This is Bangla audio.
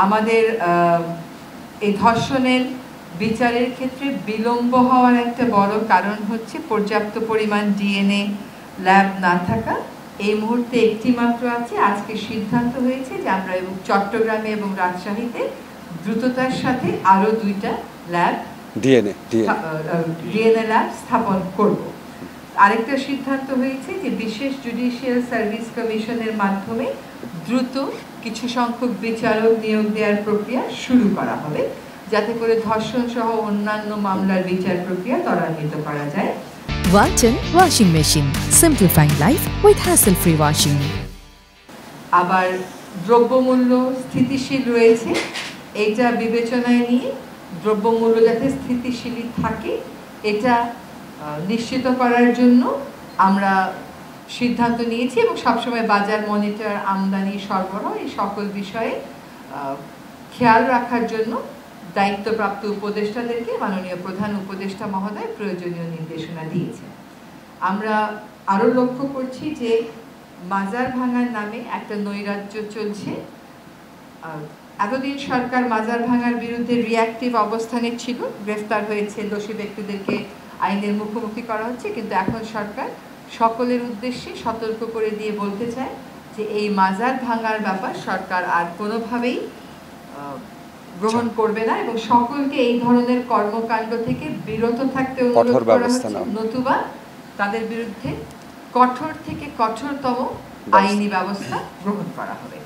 আমাদের এই ধর্ষণের বিচারের ক্ষেত্রে বিলম্ব হওয়ার একটা বড় কারণ হচ্ছে পর্যাপ্ত পরিমাণ ডিএনএ ল্যাব না থাকা। এই মুহূর্তে একটি মাত্র আছে। আজকে সিদ্ধান্ত হয়েছে যে আমরা এবং চট্টগ্রামে এবং রাজশাহীতে দ্রুততার সাথে আরো 2টা ল্যাব ডিএনএ ল্যাব স্থাপন করব। আরেকটা সিদ্ধান্ত হয়েছে যে বিশেষ জুডিশিয়াল সার্ভিস কমিশনের মাধ্যমে দ্রুত কিছু সংখ্যক বিচারক নিয়োগ দেওয়ার প্রক্রিয়া শুরু করা হবে, যাতে করে ধর্ষণ সহ অন্যান্য মামলার বিচার প্রক্রিয়া ত্বরান্বিত করা যায়। Walton Washing Machine, simplifying life with hassle-free washing. আবার দ্রব্যমূল্য স্থিতিশীল রয়েছে, এটা বিবেচনায় নিয়ে দ্রব্যমূল্য যাতে স্থিতিশীল থাকে এটা নিশ্চিত করার জন্য আমরা সিদ্ধান্ত নিয়েছি এবং সবসময় বাজার মনিটর, আমদানি, সরবরাহ এই সকল বিষয়ে খেয়াল রাখার জন্য দায়িত্বপ্রাপ্ত উপদেষ্টাদেরকে মাননীয় প্রধান উপদেষ্টা মহোদয় প্রয়োজনীয় নির্দেশনা দিয়েছেন। আমরা আরও লক্ষ্য করছি যে মাজার ভাঙার নামে একটা নৈরাজ্য চলছে। এতদিন সরকার মাজার ভাঙার বিরুদ্ধে রিঅ্যাক্টিভ অবস্থানে ছিল, গ্রেফতার হয়েছে, দোষী ব্যক্তিদেরকে আইনের মুখোমুখি করা হচ্ছে, কিন্তু এখন সরকার সকলের উদ্দেশ্যে সতর্ক করে দিয়ে বলতে চায় যে এই মাজার ভাঙার ব্যাপার সরকার আর কোনোভাবেই গ্রহণ করবে না এবং সকলকে এই ধরনের কর্মকাণ্ড থেকে বিরত থাকতে অনুরোধ করা হচ্ছে, নতুবা তাদের বিরুদ্ধে কঠোর থেকে কঠোরতম আইনি ব্যবস্থা গ্রহণ করা হবে।